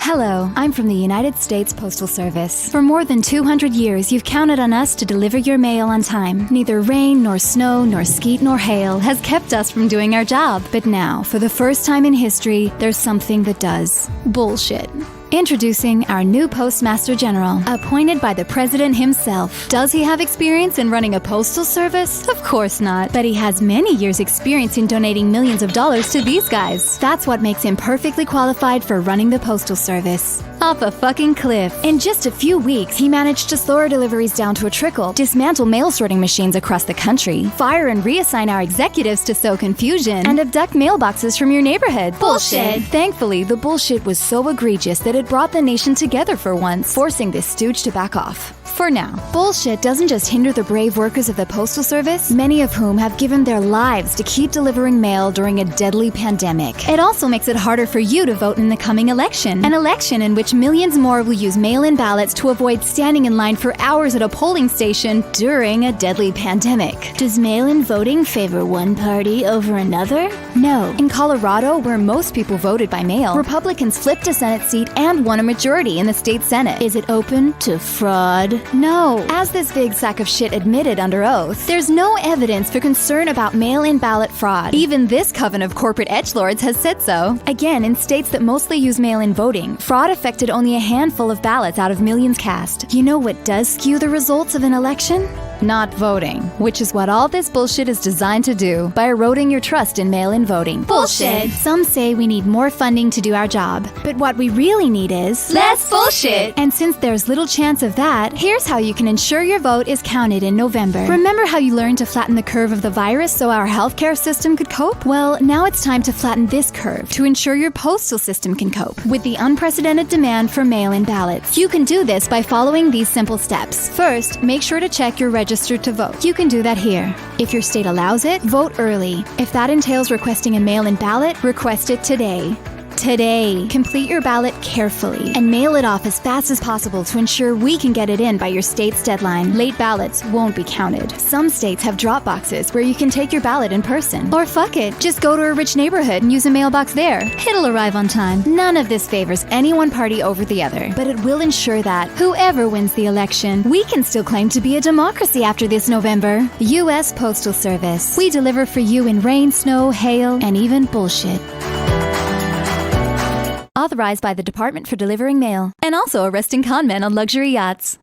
Hello, I'm from the United States Postal Service. For more than 200 years, you've counted on us to deliver your mail on time. Neither rain, nor snow, nor sleet, nor hail has kept us from doing our job. But now, for the first time in history, there's something that does. Bullshit. Introducing our new Postmaster General, appointed by the President himself. Does he have experience in running a postal service? Of course not. But he has many years' experience in donating millions of dollars to these guys. That's what makes him perfectly qualified for running the Postal Service. Off a fucking cliff. In just a few weeks, he managed to slow our deliveries down to a trickle, dismantle mail sorting machines across the country, fire and reassign our executives to sow confusion, and abduct mailboxes from your neighborhood. Bullshit. Thankfully, the bullshit was so egregious that it brought the nation together for once, forcing this stooge to back off. For now, bullshit doesn't just hinder the brave workers of the Postal Service, many of whom have given their lives to keep delivering mail during a deadly pandemic. It also makes it harder for you to vote in the coming election, an election in which millions more will use mail-in ballots to avoid standing in line for hours at a polling station during a deadly pandemic. Does mail-in voting favor one party over another? No. In Colorado, where most people voted by mail, Republicans flipped a Senate seat and won a majority in the state Senate. Is it open to fraud? No. As this big sack of shit admitted under oath, there's no evidence for concern about mail-in ballot fraud. Even this coven of corporate edgelords has said so. Again, in states that mostly use mail-in voting, fraud affected only a handful of ballots out of millions cast. You know what does skew the results of an election? Not voting, which is what all this bullshit is designed to do by eroding your trust in mail-in voting. Bullshit. Some say we need more funding to do our job, but what we really need is less bullshit. And since there's little chance of that, here's how you can ensure your vote is counted in November. Remember how you learned to flatten the curve of the virus so our healthcare system could cope? Well, now it's time to flatten this curve to ensure your postal system can cope with the unprecedented demand for mail-in ballots. You can do this by following these simple steps. First, make sure to check you're registered to vote. You can do that here. If your state allows it, vote early. If that entails requesting a mail-in ballot, request it today. Complete your ballot carefully and mail it off as fast as possible to ensure we can get it in by your state's deadline. Late ballots won't be counted. Some states have drop boxes where you can take your ballot in person. Or fuck it, just go to a rich neighborhood and use a mailbox there. It'll arrive on time. None of this favors any one party over the other, but it will ensure that whoever wins the election, we can still claim to be a democracy after this November. U.S. Postal Service. We deliver for you in rain, snow, hail, and even bullshit. Authorized by the Department for Delivering Mail, and also arresting con men on luxury yachts.